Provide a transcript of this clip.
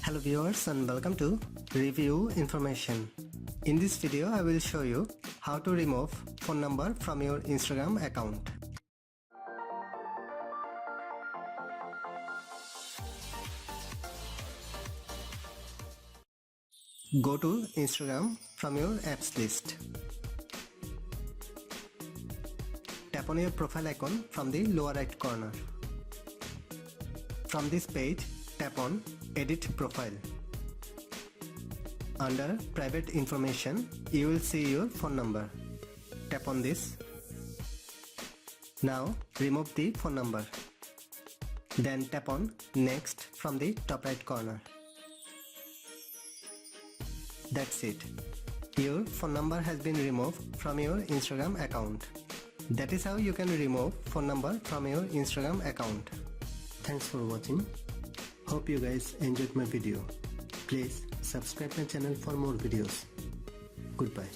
Hello viewers and welcome to Review Information. In this video I will show you how to remove phone number from your Instagram account. Go to Instagram from your apps list. Tap on your profile icon from the lower right corner. From this page, tap on Edit Profile. Under Private Information, you will see your phone number. Tap on this. Now remove the phone number. Then tap on Next from the top right corner. That's it. Your phone number has been removed from your Instagram account. That is how you can remove phone number from your Instagram account. Thanks for watching. Hope you guys enjoyed my video. Please subscribe my channel for more videos. Goodbye.